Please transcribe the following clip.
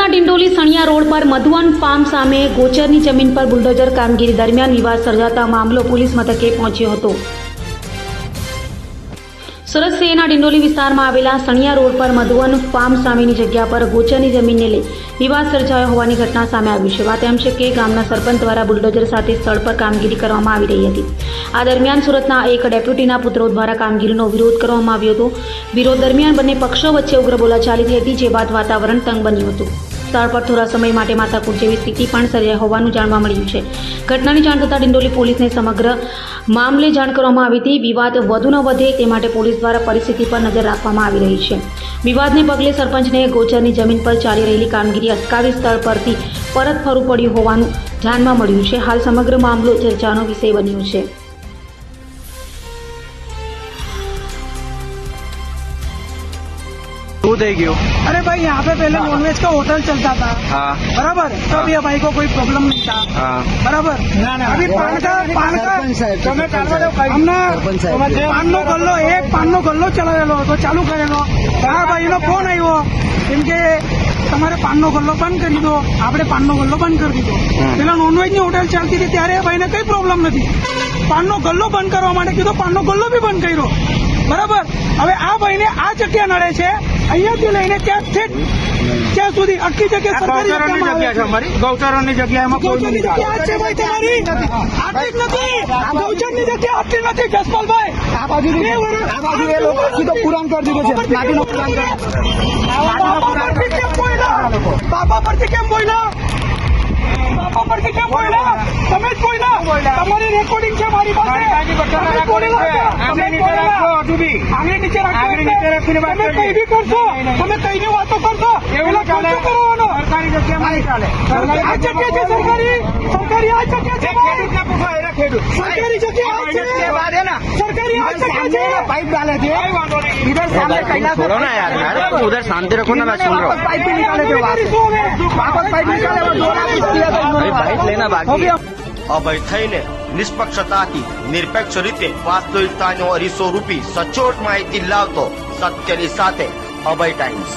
સુરતના ડિંડોલી સણિયા રોડ પર મધુવન ફાર્મ સામે ગોચરની જમીન પર બુલડોઝર કામગીરી દરમિયાન વિવાદ સર્જાતા મામલો પોલીસ મથકે પહોંચ્યો હતો। સુરત શહેરના ડિંડોલી વિસ્તારમાં આવેલા સણિયા રોડ પર મધુવન ફાર્મ સામેની જગ્યા પર ગોચરની જમીનને લઈ વિવાદ સર્જાયો હોવાની ઘટના સામે આવી છે। વાત એમ છે કે ગામના સરપંચ દ્વારા બુલડોઝર સાથે સ્થળ પર કામગીરી કરવામાં આવી રહી હતી। આ દરમિયાન સુરતના એક ડેપ્યુટીના પુત્રો દ્વારા કામગીરીનો વિરોધ કરવામાં આવ્યો હતો। વિરોધ દરમિયાન બંને પક્ષો વચ્ચે ઉગ્ર બોલાચાલી થઈ હતી, જે બાદ વાતાવરણ તંગ બન્યું હતું। સ્થળ પર થોડા સમય માટે માથાકૂટ જેવી સ્થિતિ પણ સર્જાઈ હોવાનું જાણવા મળ્યું છે। ઘટનાની જાણ થતાં ડિંડોલી પોલીસને સમગ્ર મામલે જાણ કરવામાં આવી હતી। વિવાદ વધુ ન વધે તે માટે પોલીસ દ્વારા પરિસ્થિતિ પર નજર રાખવામાં આવી રહી છે। વિવાદને પગલે સરપંચને ગોચરની જમીન પર ચાલી રહેલી કામગીરી અટકાવી સ્થળ પરથી પરત ફરવું પડ્યું હોવાનું જાણવા મળ્યું છે। હાલ સમગ્ર મામલો ચર્ચાનો વિષય બન્યો છે। अरे भाई यहाँ पे पहले नॉनवेज का होटल चलता था। हाँ। बराबर, तब ये भाई को कोई प्रॉब्लम नहीं था। हाँ। बराबर। अभी पान का हमने पान नो गल्लो चलावेलो तो चालू करेलो। हाँ भाई नो फोन आयो इनके તમારે પાનનો ગલ્લો બંધ કરી દો, આપણે પાનનો ગલ્લો બંધ કરી દીધો। પેલા નોનવેજની હોટેલ ચાલતી હતી ત્યારે ભાઈને કઈ પ્રોબ્લેમ નથી। પાનનો ગલ્લો બંધ કરવા માટે કીધો, પાનનો ગલ્લો બી બંધ કર્યો। બરાબર। હવે આ ભાઈને આ જગ્યા નડે છે, અહીંયાથી લઈને ત્યાં સુધી આખી જગ્યા સરકારી જગ્યા છે અમારી। ગૌચરની જગ્યા એમાં ગૌચરની જગ્યા છે ભાઈ તમારી, આટલી જ નથી। ગૌચરની જગ્યા આટલી નથી જસપાલભાઈ। આ બાજુ એ લોકો સીધો પુરાણ કરી દીધો છે, માટીનો પુરાણ કરી બાપા પરથી કેમ બોલ્યા? બાપા પરથી કેમ બોલ્યા? તમે જ બોલ્યા, તમારી રેકોર્ડિંગ છે મારી પાસે। આંગળી નીચે રાખીને તમે કઈ બી કરશો, તમે કઈ બી વાતો કરશો, એલા ખર્ચો કરવાનો। સરકારી જગ્યામાં નહીં ચાલે। આ જગ્યા છે સરકારી, સરકારી આ જગ્યા છે, સરકારી જગ્યા सरकारी पाइप डाले थे इधर सामने कैलाश छोड़ो ना यार, उधर शांति रखो ना, मैं सुन रहा हूँ। पाइप भी निकाले थे वापस पाइप निकाले बाइक लेना बाकी। अभय थईने निष्पक्षताથી નિરપેક્ષ રીતે વાસ્તવિકતાનો અરીસો રૂપી સચોટ માહિતી લાવતો સત્યની સાથે અભય ટાઈમ્સ।